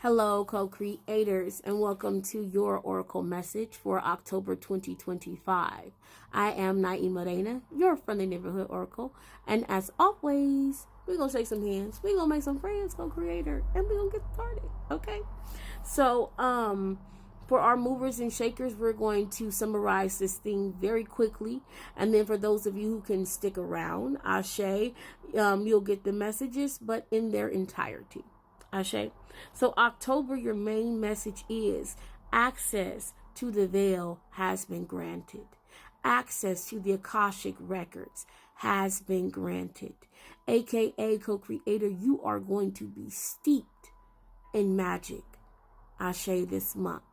Hello, co-creators, and welcome to your Oracle message for October 2025. I am Naima Morena, your friendly neighborhood Oracle, and as always, we're going to shake some hands, we're going to make some friends, co-creator, and we're going to get started, okay? So, for our movers and shakers, we're going to summarize this thing very quickly. And then for those of you who can stick around, Ashe, you'll get the messages, but in their entirety. Ashe. So October, your main message is access to the veil has been granted. Access to the Akashic records has been granted. AKA co-creator, you are going to be steeped in magic. Ashe this month.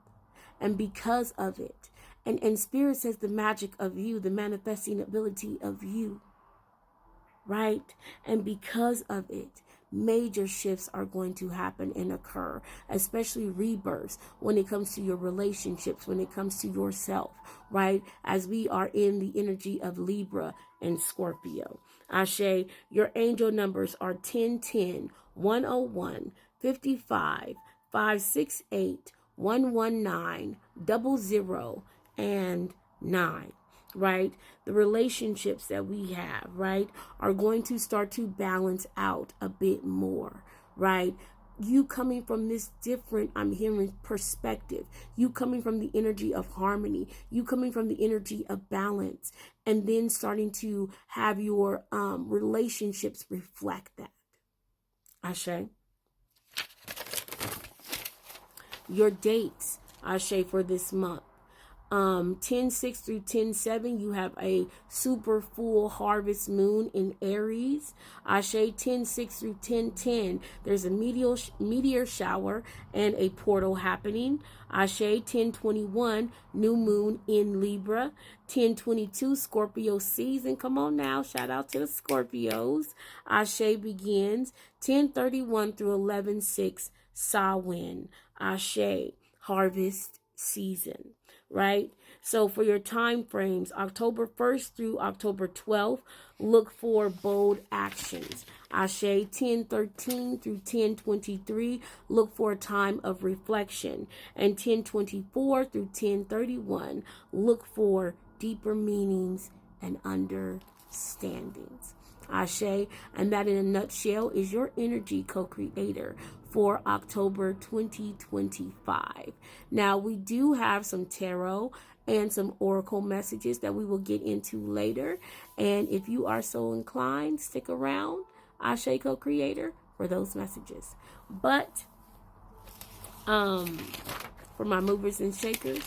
And because of it, and Spirit says the magic of you, the manifesting ability of you, right? And because of it, major shifts are going to happen and occur, especially rebirths when it comes to your relationships, when it comes to yourself, right? As we are in the energy of Libra and Scorpio. Ashe, your angel numbers are 1010, 101, 55, 568, 119, 00, and 9. Right? The relationships that we have, right, are going to start to balance out a bit more, right? You coming from this different, I'm hearing, perspective, you coming from the energy of harmony, you coming from the energy of balance, and then starting to have your relationships reflect that. Ashe. Your dates, Ashe, for this month. 10-6 through 10-7, you have a super full harvest moon in Aries. Ashe, 10-6 through 10-10, there's a meteor shower and a portal happening. Ashe, 10-21, new moon in Libra. 10-22, Scorpio season. Come on now, shout out to the Scorpios. Ashe begins. 10-31 through 11-6, Samhain. Ashe, harvest season. Right? So for your time frames, October 1st through October 12th, look for bold actions. Ashe, 10-13 through 10-23, look for a time of reflection. And 10-24 through 10-31, look for deeper meanings and understandings. Ashe, and that in a nutshell is your energy co-creator for October 2025. Now, we do have some tarot and some oracle messages that we will get into later. And if you are so inclined, stick around, Ashe co-creator, for those messages. But for my movers and shakers,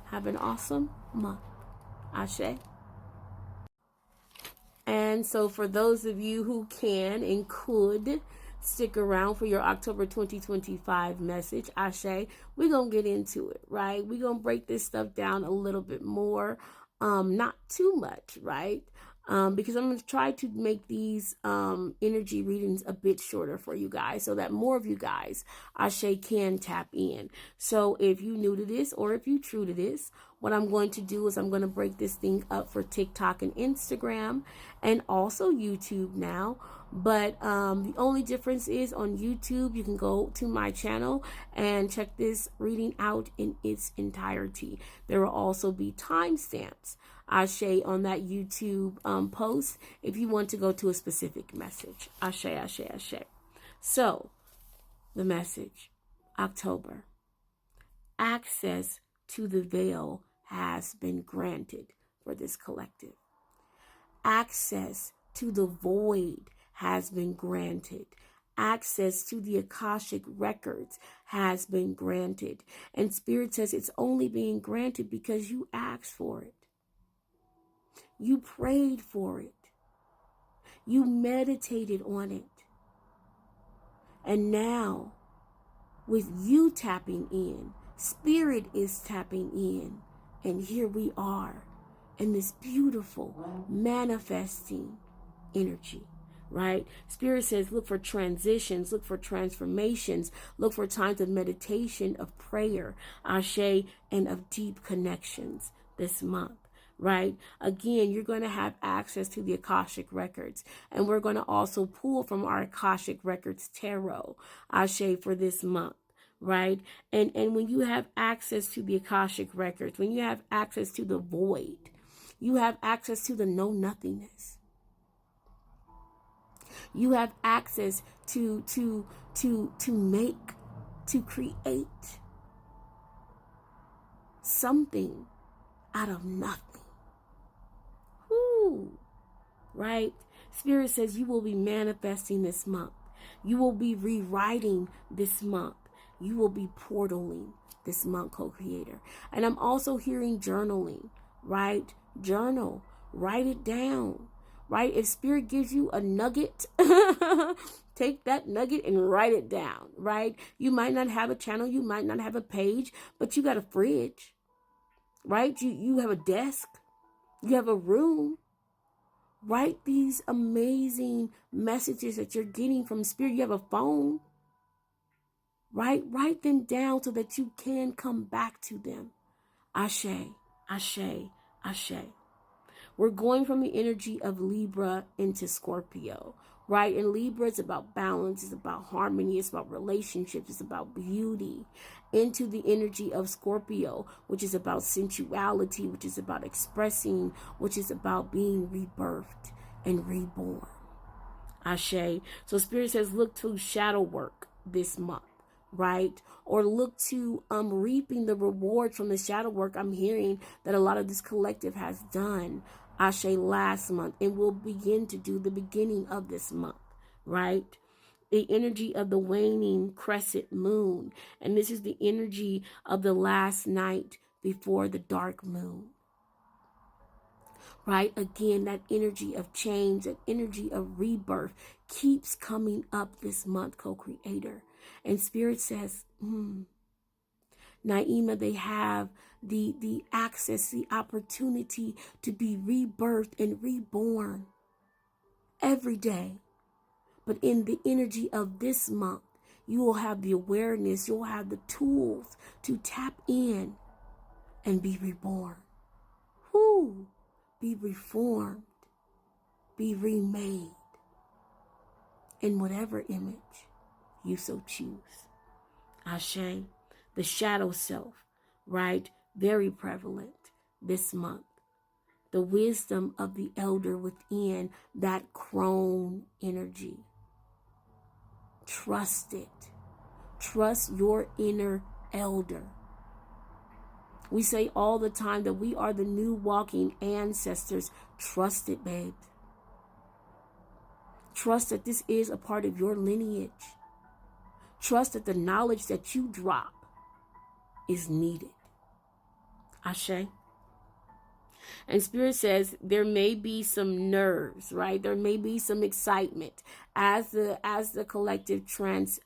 have an awesome month. Ashe. And so for those of you who can and could stick around for your October 2025 message, Ashe, we're going to get into it, right? We're going to break this stuff down a little bit more, not too much, right? Because I'm going to try to make these energy readings a bit shorter for you guys so that more of you guys, Ashe, can tap in. So if you new to this or if you true to this, what I'm going to do is I'm going to break this thing up for TikTok and Instagram and also YouTube now. But the only difference is on YouTube, you can go to my channel and check this reading out in its entirety. There will also be timestamps, Ashe, on that YouTube post if you want to go to a specific message. Ashe, Ashe, Ashe. So, the message, October. Access to the veil has been granted for this collective. Access to the void has been granted. Access to the Akashic records has been granted. And Spirit says it's only being granted because you asked for it. You prayed for it. You meditated on it. And now, with you tapping in, Spirit is tapping in. And here we are in this beautiful manifesting energy, right? Spirit says, look for transitions, look for transformations, look for times of meditation, of prayer, Ashe, and of deep connections this month. Right? Again, you're going to have access to the Akashic records. And we're going to also pull from our Akashic records tarot, Ashe, for this month. right? And when you have access to the Akashic records, when you have access to the void, you have access to the know nothingness. You have access to make, to create something out of nothing. Whoo, right? Spirit says you will be manifesting this month. You will be rewriting this month. You will be portaling this month, co-creator. And I'm also hearing journaling, right? Journal, write it down, right? If Spirit gives you a nugget, take that nugget and write it down, right? You might not have a channel, you might not have a page, but you got a fridge, right? You have a desk, you have a room. Write these amazing messages that you're getting from Spirit. You have a phone, right? Write them down so that you can come back to them. Ashe, Ashe, Ashe. We're going from the energy of Libra into Scorpio, right? And Libra is about balance, it's about harmony, it's about relationships, it's about beauty. Into the energy of Scorpio, which is about sensuality, which is about expressing, which is about being rebirthed and reborn. Ashe. So Spirit says, look to shadow work this month, right? Or look to reaping the reward from the shadow work I'm hearing that a lot of this collective has done, Ashe, last month, and will begin to do the beginning of this month, right? The energy of the waning crescent moon. And this is the energy of the last night before the dark moon. Right? Again, that energy of change, that energy of rebirth keeps coming up this month, co-creator. And Spirit says, Naima, they have the access, the opportunity to be rebirthed and reborn every day. But in the energy of this month, you will have the awareness, you'll have the tools to tap in and be reborn. Whoo! Be reformed, be remade in whatever image you so choose. Ashe, the shadow self, right? Very prevalent this month. The wisdom of the elder within, that crone energy. Trust it. Trust your inner elder. We say all the time that we are the new walking ancestors. Trust it, babe. Trust that this is a part of your lineage. Trust that the knowledge that you drop is needed. Ashe. And Spirit says there may be some nerves, right? There may be some excitement as the collective transfers.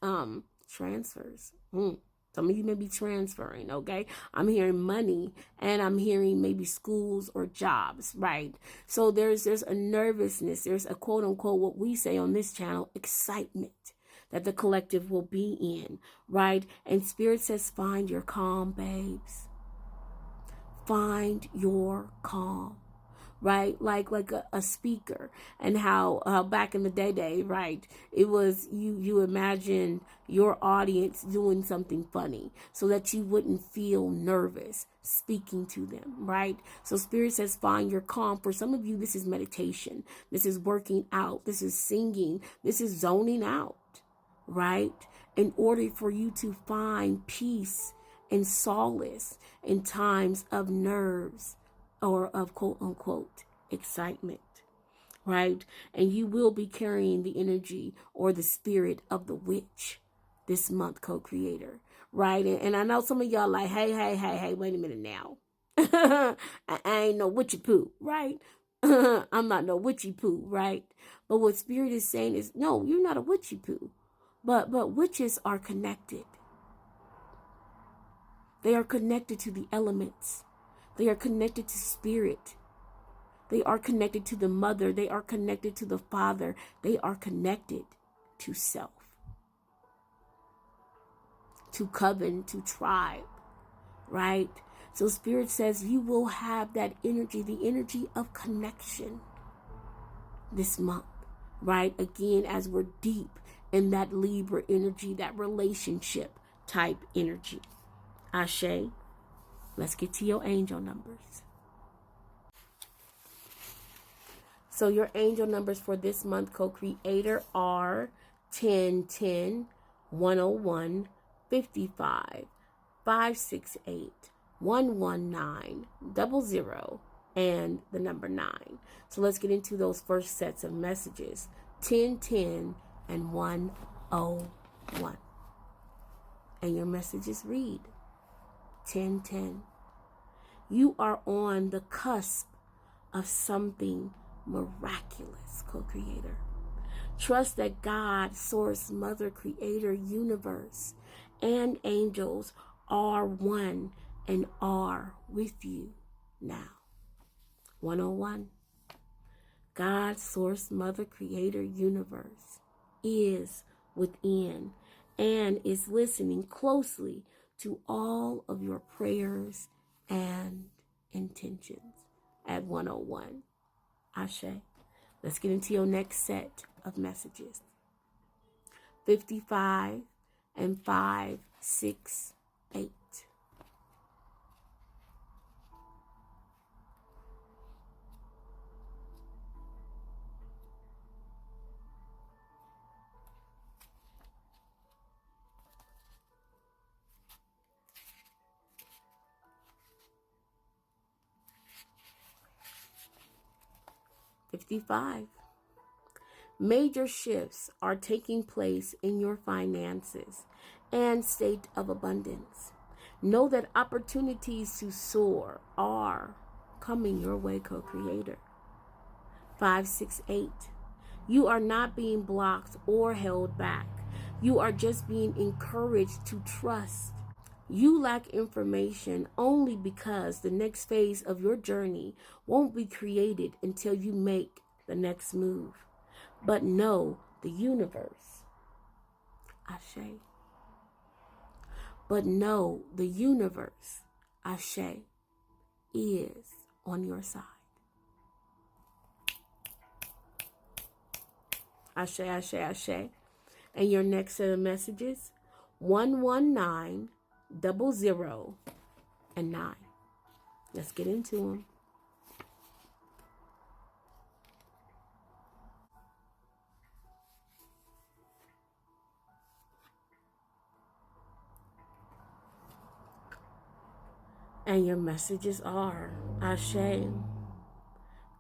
Some of you may be transferring, okay? I'm hearing money and I'm hearing maybe schools or jobs, right? So there's a nervousness. There's a quote unquote, what we say on this channel, excitement that the collective will be in, right? And Spirit says, find your calm, babes. Find your calm, right? Like a speaker, and how back in the day, right? It was you imagine your audience doing something funny so that you wouldn't feel nervous speaking to them, right? So Spirit says, find your calm. For some of you, this is meditation. This is working out. This is singing. This is zoning out, right? In order for you to find peace and solace in times of nerves or of quote unquote excitement, right? And you will be carrying the energy or the spirit of the witch this month, co-creator, right? And I know some of y'all like, hey, wait a minute now. I ain't no witchy poo, right? I'm not no witchy poo, right? But what Spirit is saying is, no, you're not a witchy poo. But witches are connected. They are connected to the elements. They are connected to spirit. They are connected to the mother. They are connected to the father. They are connected to self, to coven, to tribe, right? So Spirit says you will have that energy, the energy of connection this month, right? Again, as we're deep in that Libra energy, that relationship type energy. Ashe. Let's get to your angel numbers. So your angel numbers for this month, co-creator, are 10, 10, 101, 55, 568, 119, 00, and the number 9. So let's get into those first sets of messages, 10, 10, and 101. And your messages read, 10, 10. You are on the cusp of something miraculous, co-creator. Trust that God, source, mother, creator, universe, and angels are one and are with you now. 101. God, source, mother, creator, universe is within and is listening closely to all of your prayers and intentions at 101. Ashe. Let's get into your next set of messages. 55 and 568. Major shifts are taking place in your finances and state of abundance. Know that opportunities to soar are coming your way, co-creator. 568. You are not being blocked or held back. You are just being encouraged to trust. You lack information only because the next phase of your journey won't be created until you make the next move. But know the universe. Ashe. But know the universe, Ashe, is on your side. Ashe, Ashe, Ashe. And your next set of messages, 119, 00, and 9. Let's get into them. And your messages are, Ashe,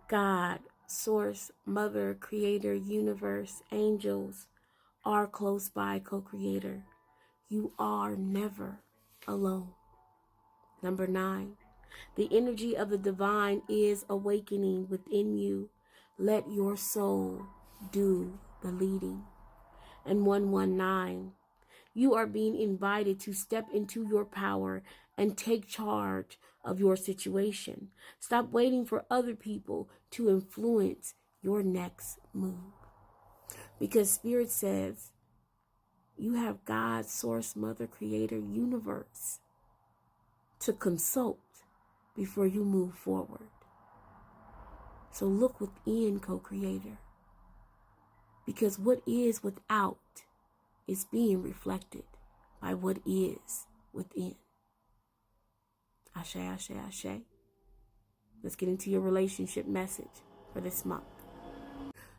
God, source, mother, creator, universe, angels are close by, co-creator. You are never alone. Number 9, the energy of the divine is awakening within you. Let your soul do the leading. And 119, you are being invited to step into your power and take charge of your situation. Stop waiting for other people to influence your next move. Because Spirit says you have God, source, mother, creator, universe to consult before you move forward. So look within, co-creator. Because what is without is being reflected by what is within. Ashe, Ashe, Ashe. Let's get into your relationship message for this month.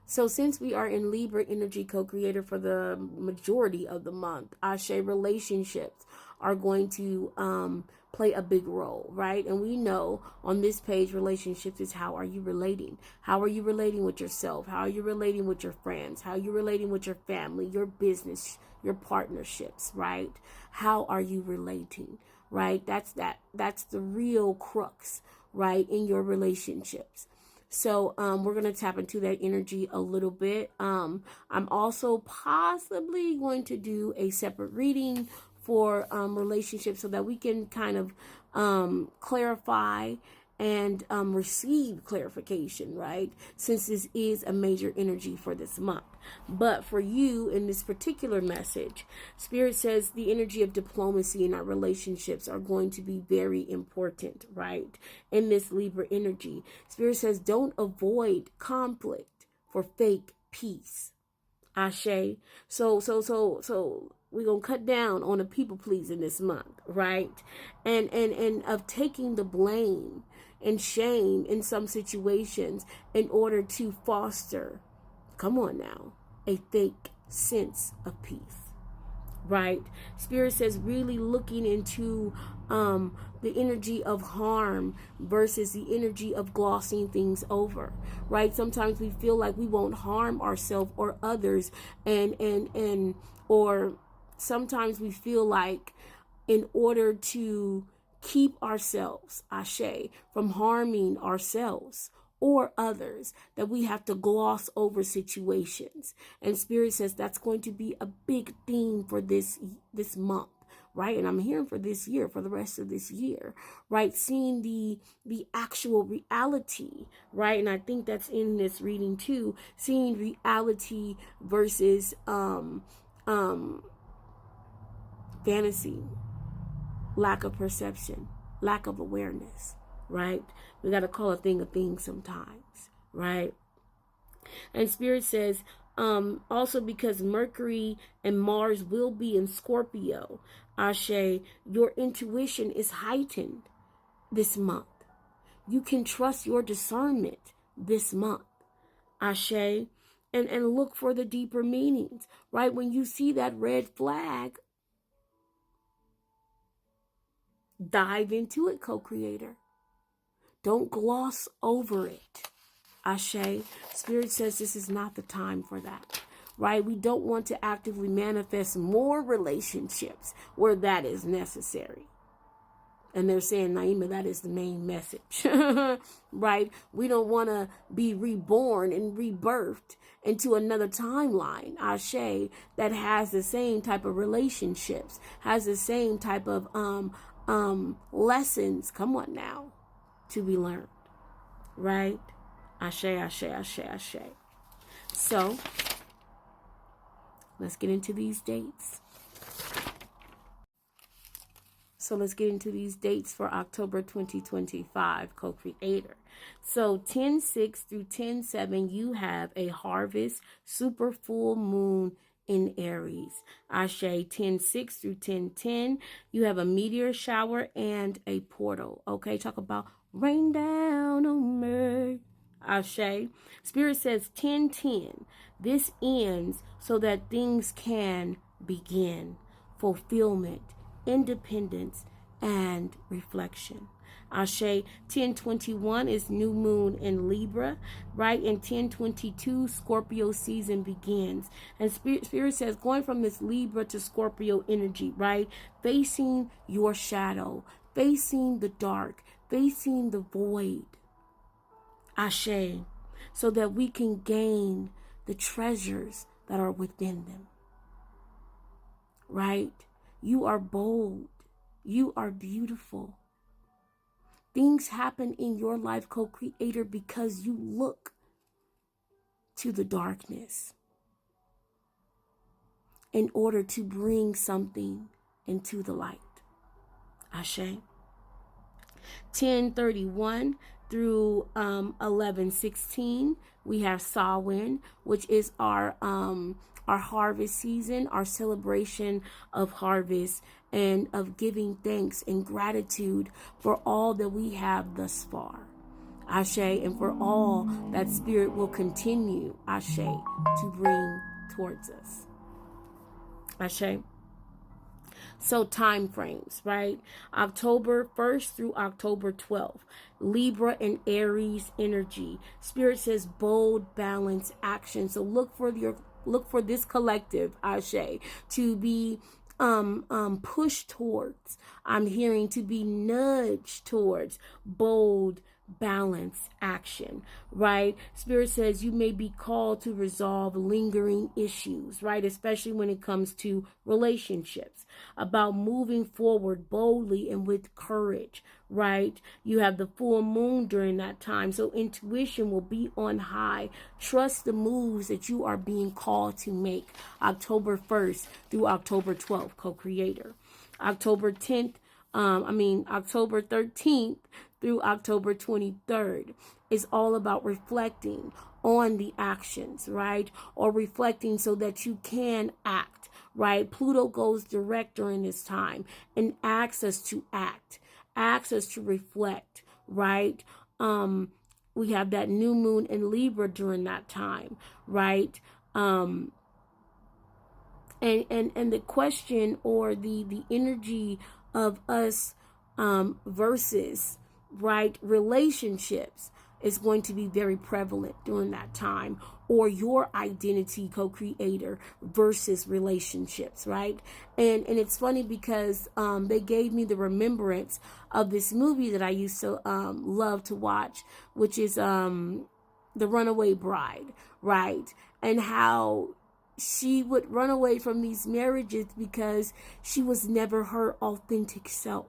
So since we are in Libra energy, co-creator, for the majority of the month, Ashe, relationships are going to play a big role, right? And we know on this page, relationships is how are you relating? How are you relating with yourself? How are you relating with your friends? How are you relating with your family, your business, your partnerships, right? How are you relating, right? That's the real crux, right, in your relationships. So we're going to tap into that energy a little bit. I'm also possibly going to do a separate reading for relationships so that we can kind of clarify and receive clarification, right? Since this is a major energy for this month. But for you in this particular message, Spirit says the energy of diplomacy in our relationships are going to be very important, right? In this Libra energy, Spirit says don't avoid conflict for fake peace. Ashe. So We're going to cut down on the people pleasing this month, right? And of taking the blame and shame in some situations in order to foster, come on now, a fake sense of peace, right? Spirit says really looking into the energy of harm versus the energy of glossing things over, right? Sometimes we feel like we won't harm ourselves or others, or sometimes we feel like in order to keep ourselves, Ashe, from harming ourselves or others, that we have to gloss over situations. And Spirit says that's going to be a big theme for this month, right? And I'm hearing for this year, for the rest of this year, right? Seeing the actual reality, right? And I think that's in this reading too, seeing reality versus fantasy, lack of perception, lack of awareness, right? We got to call a thing sometimes, right? And Spirit says, also because Mercury and Mars will be in Scorpio, Ashe, your intuition is heightened this month. You can trust your discernment this month, Ashe, and look for the deeper meanings, right? When you see that red flag, dive into it, co-creator. Don't gloss over it. Ashe. Spirit says this is not the time for that, right? We don't want to actively manifest more relationships where that is necessary. And they're saying, Naima, that is the main message, right? We don't want to be reborn and rebirthed into another timeline, Ashe, that has the same type of relationships, has the same type of lessons, come on now, to be learned, right? Ashe, ashe, ashe, ashe. So, let's get into these dates. So let's get into these dates for October 2025, co-creator. So 10/6 through 10/7, you have a harvest super full moon in Aries. Ashe. 10/6 through 10/10, you have a meteor shower and a portal. Okay, talk about rain down on me. Ashe. Spirit says 10/10. This ends so that things can begin. Fulfillment, independence, and reflection. Ashe. 10/21 is new moon in Libra, right? And 10/22, Scorpio season begins. And Spirit says going from this Libra to Scorpio energy, right? Facing your shadow, facing the dark, facing the void. Ashe. So that we can gain the treasures that are within them. Right? You are bold. You are beautiful. Things happen in your life, co-creator, because you look to the darkness in order to bring something into the light. Ashe. 10/31 through 11/16, we have Samhain, which is our harvest season, our celebration of harvest and of giving thanks and gratitude for all that we have thus far. Ashe, and for all that Spirit will continue, Ashe, to bring towards us. Ashe. So time frames, right? October 1st through October 12th. Libra and Aries energy. Spirit says bold, balanced action. So look for this collective, Ashe, to be pushed towards. I'm hearing to be nudged towards bold, balanced action, right? Spirit says you may be called to resolve lingering issues, right? Especially when it comes to relationships, about moving forward boldly and with courage, right? You have the full moon during that time, so intuition will be on high. Trust the moves that you are being called to make. October 1st through October 12th, co-creator. October 13th through October 23rd is all about reflecting on the actions, right? Or reflecting so that you can act, right? Pluto goes direct during this time and asks us to act, asks us to reflect, right? We have that new moon in Libra during that time, right? And the question or the energy of us versus, right, relationships is going to be very prevalent during that time, or your identity co-creator versus relationships, right? And it's funny because they gave me the remembrance of this movie that I used to love to watch, which is The Runaway Bride, right? And how she would run away from these marriages because she was never her authentic self.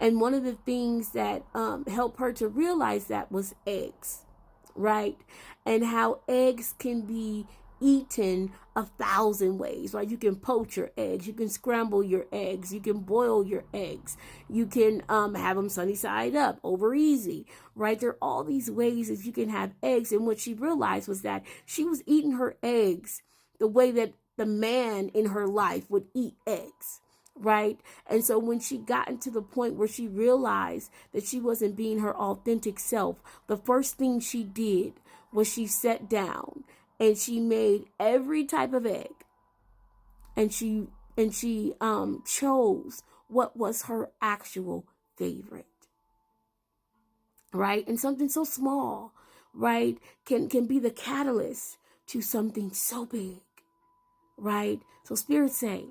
And one of the things that helped her to realize that was eggs, right? And how eggs can be eaten 1,000 ways, right? You can poach your eggs, you can scramble your eggs, you can boil your eggs, you can have them sunny side up, over easy, right? There are all these ways that you can have eggs. And what she realized was that she was eating her eggs the way that the man in her life would eat eggs, right? And so when she got into the point where she realized that she wasn't being her authentic self, the first thing she did was she sat down and she made every type of egg, and she chose what was her actual favorite, right? And something so small, right, can be the catalyst to something so big, right? So Spirit say,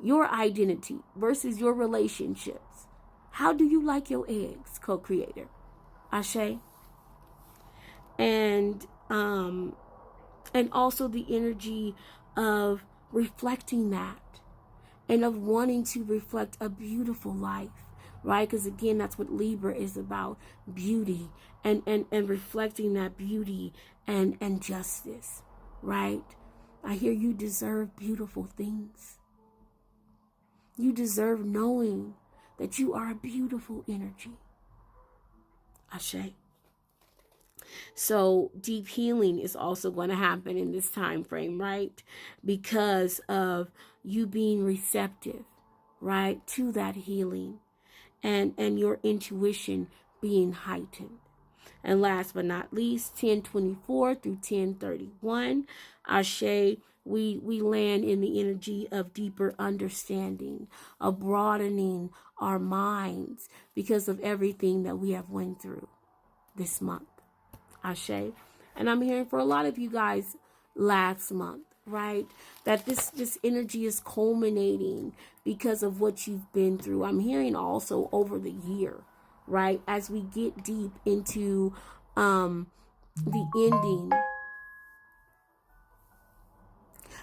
your identity versus your relationships. How do you like your eggs, co-creator? Ashe. And also the energy of reflecting that and of wanting to reflect a beautiful life, right? Because again, that's what Libra is about, beauty and reflecting that beauty and justice, right? I hear you deserve beautiful things. You deserve knowing that you are a beautiful energy. Ashe. So deep healing is also going to happen in this time frame, right? Because of you being receptive, right, to that healing, and your intuition being heightened. And last but not least, 1024 through 1031, Ashe, we land in the energy of deeper understanding, of broadening our minds because of everything that we have went through this month. Ashe. And I'm hearing for a lot of you guys last month, right, that this energy is culminating because of what you've been through. I'm hearing also over the year, right, as we get deep into the ending,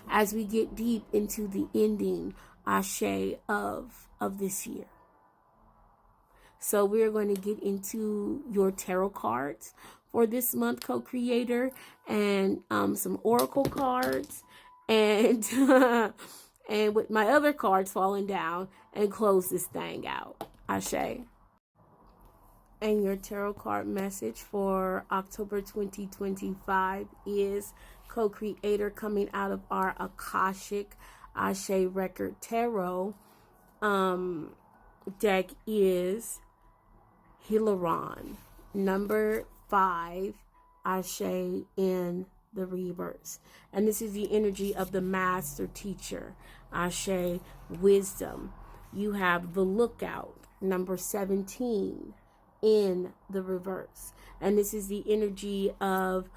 as we get deep into the ending, Ashe, of this year. So we're going to get into your tarot cards for this month, co-creator, and some oracle cards, and and with my other cards falling down, and close this thing out. Ashe. And your tarot card message for October 2025 is, co-creator, coming out of our Akashic Ashe Record Tarot deck is Hilaron, number 5, Ashe in the reverse. And this is the energy of the master teacher, Ashe, wisdom. You have the lookout, number 17, in the reverse. And this is the energy of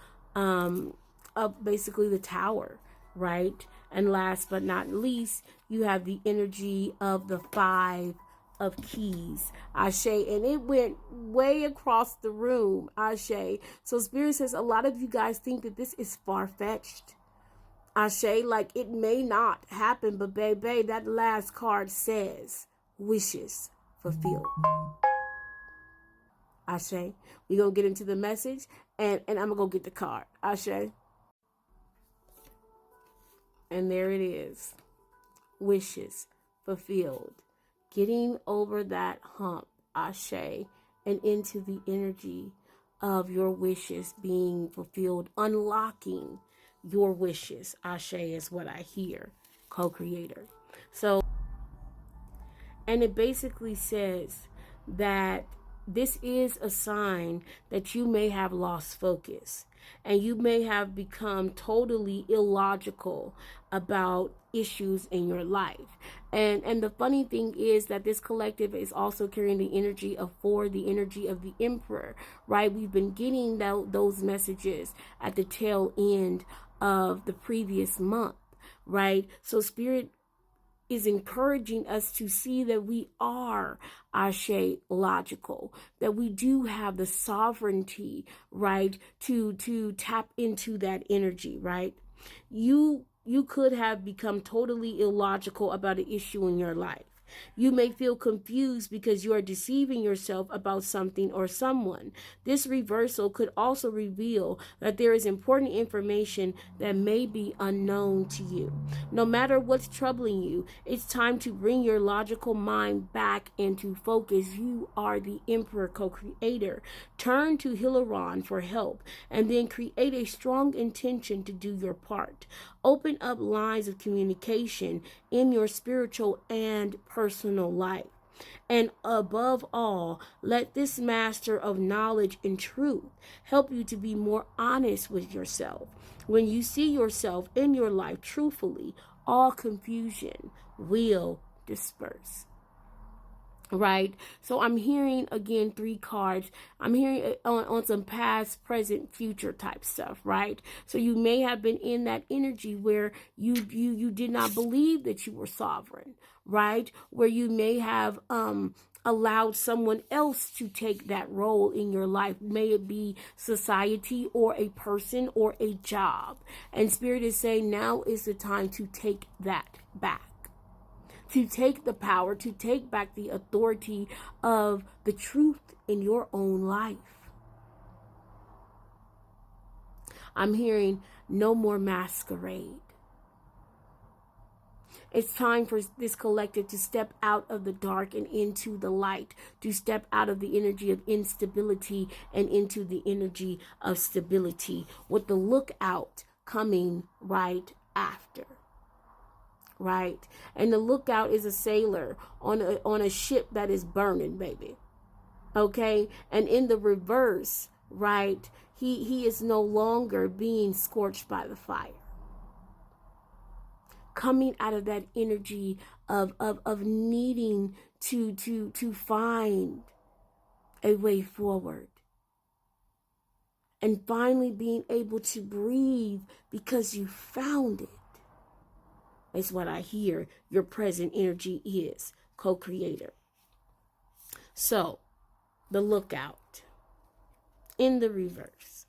basically the tower, right? And last but not least, you have the energy of the 5 of keys, Ashe, and it went way across the room, Ashe. So Spirit says a lot of you guys think that this is far-fetched, Ashe, like it may not happen, but baby, that last card says wishes fulfilled. Ashe. We gonna get into the message, and I'm gonna go get the card, Ashe. And there it is, wishes fulfilled. Getting over that hump, Ashe, and into the energy of your wishes being fulfilled, unlocking your wishes, Ashe, is what I hear co-creator. So, and it basically says that this is a sign that you may have lost focus and you may have become totally illogical about issues in your life. And the funny thing is that this collective is also carrying the energy of four, the energy of the emperor, right? We've been getting those messages at the tail end of the previous month, right? So spirit is encouraging us to see that we are Ashe logical, that we do have the sovereignty, right, to tap into that energy, right? You could have become totally illogical about an issue in your life. You may feel confused because you are deceiving yourself about something or someone. This reversal could also reveal that there is important information that may be unknown to you. No matter what's troubling you, it's time to bring your logical mind back into focus. You are the Emperor co-creator. Turn to Hilaron for help and then create a strong intention to do your part. Open up lines of communication in your spiritual and personal life. And above all, let this master of knowledge and truth help you to be more honest with yourself. When you see yourself in your life truthfully, all confusion will disperse. Right? So I'm hearing again 3 cards. I'm hearing on some past, present, future type stuff, right? So you may have been in that energy where you did not believe that you were sovereign, right? Where you may have allowed someone else to take that role in your life. May it be society or a person or a job. And Spirit is saying now is the time to take that back. To take the power, to take back the authority of the truth in your own life. I'm hearing no more masquerade. It's time for this collective to step out of the dark and into the light, to step out of the energy of instability and into the energy of stability, with the lookout coming right after. Right? And the lookout is a sailor on a ship that is burning, baby. Okay? And in the reverse, right, he is no longer being scorched by the fire. Coming out of that energy of needing to find a way forward. And finally being able to breathe because you found it. Is what I hear your present energy is, co-creator. So, the lookout in the reverse.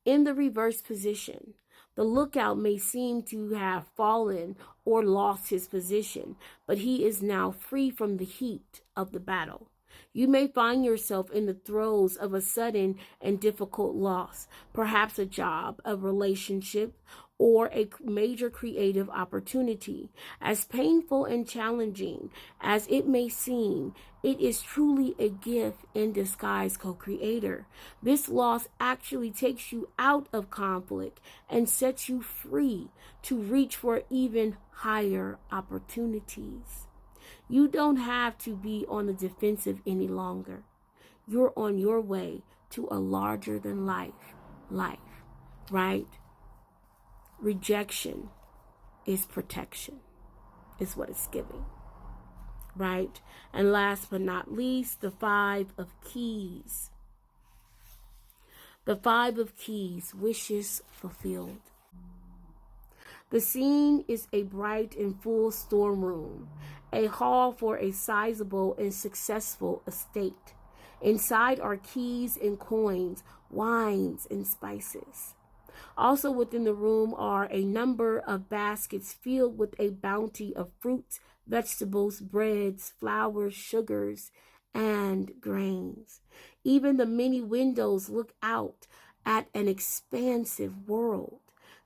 In the reverse position, the lookout may seem to have fallen or lost his position, but he is now free from the heat of the battle. You may find yourself in the throes of a sudden and difficult loss, perhaps a job, a relationship, or a major creative opportunity. As painful and challenging as it may seem, it is truly a gift in disguise, co-creator. This loss actually takes you out of conflict and sets you free to reach for even higher opportunities. You don't have to be on the defensive any longer. You're on your way to a larger than life, right? Rejection is protection, is what it's giving, right? And last but not least, the 5 of Keys. The 5 of Keys, wishes fulfilled. The scene is a bright and full storm room, a hall for a sizable and successful estate. Inside are keys and coins, wines and spices. Also within the room are a number of baskets filled with a bounty of fruits, vegetables, breads, flours, sugars, and grains. Even the many windows look out at an expansive world.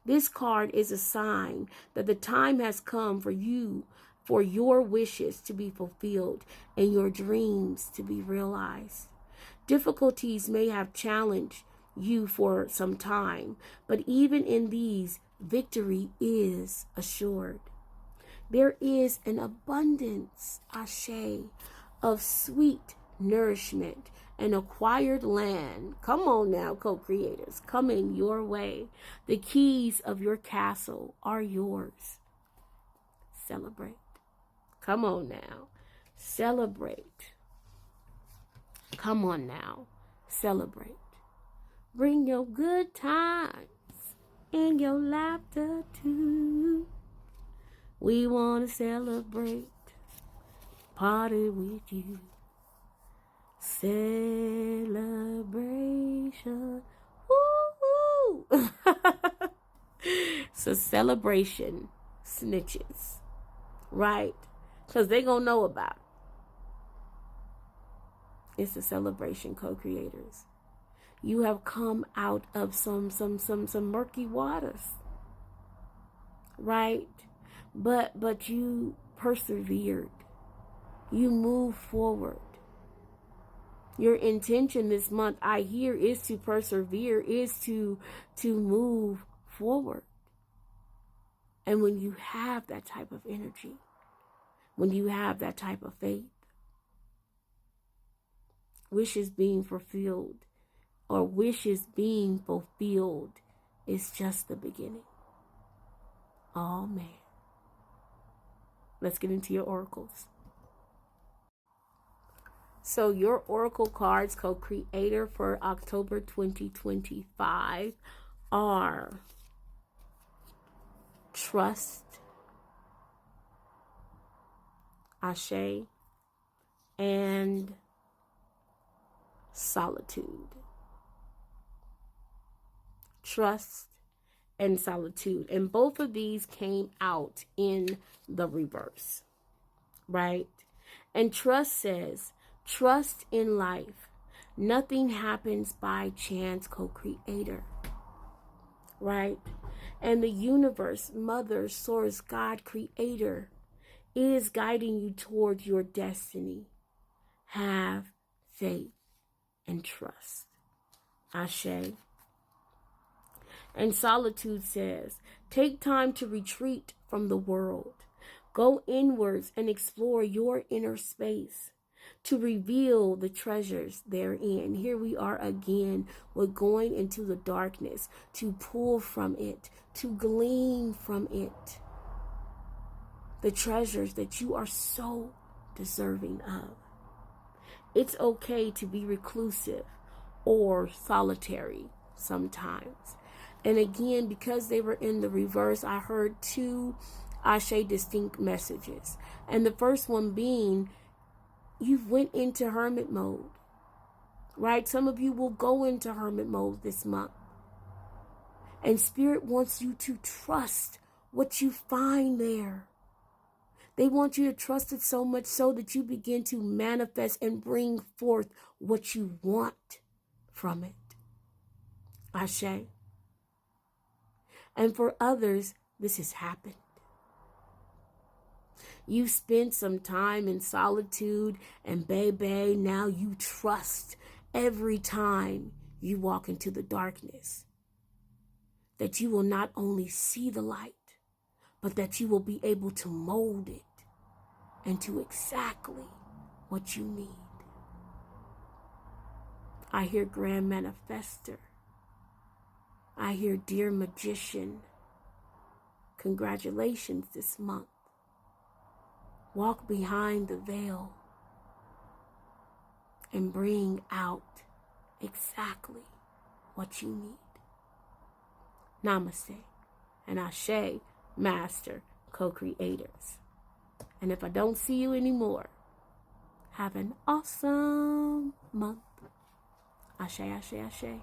This card is a sign that the time has come for you, for your wishes to be fulfilled and your dreams to be realized. Difficulties may have challenged you for some time, but even in these, victory is assured. There is an abundance, Ashe, of sweet nourishment and acquired land. Come on now, co-creators, coming your way. The keys of your castle are yours. Celebrate. Come on now. Celebrate. Come on now. Celebrate. Bring your good times and your laughter too. We want to celebrate. Party with you. Celebration. Woo-hoo. So celebration snitches. Right? Because they going to know about it. It's a celebration, co-creators. You have come out of some murky waters. Right? But you persevered. You moved forward. Your intention this month, I hear, is to persevere, is to move forward. And when you have that type of energy, when you have that type of faith, wishes being fulfilled is just the beginning. Oh, man. Let's get into your oracles. So your oracle cards, co-creator, for October 2025 are Trust, Ashe, and Solitude. Trust and Solitude. And both of these came out in the reverse, right? And Trust says, trust in life. Nothing happens by chance, co-creator, right? And the universe, Mother, Source, God, Creator, is guiding you towards your destiny. Have faith and trust. Ashe. And Solitude says, take time to retreat from the world. Go inwards and explore your inner space to reveal the treasures therein. Here we are again. We're going into the darkness to pull from it, to glean from it the treasures that you are so deserving of. It's okay to be reclusive or solitary sometimes. And again, because they were in the reverse, I heard two Ashe distinct messages. And the first one being, you've went into hermit mode, right? Some of you will go into hermit mode this month. And Spirit wants you to trust what you find there. They want you to trust it so much so that you begin to manifest and bring forth what you want from it. Ashe. And for others, this has happened. You spent some time in solitude, and baby, now you trust every time you walk into the darkness that you will not only see the light, but that you will be able to mold it into exactly what you need. I hear Grand Manifester. I hear Dear Magician. Congratulations this month. Walk behind the veil and bring out exactly what you need. Namaste and Ashe, Master Co-Creators. And if I don't see you anymore, have an awesome month. Ashe, Ashe, Ashe.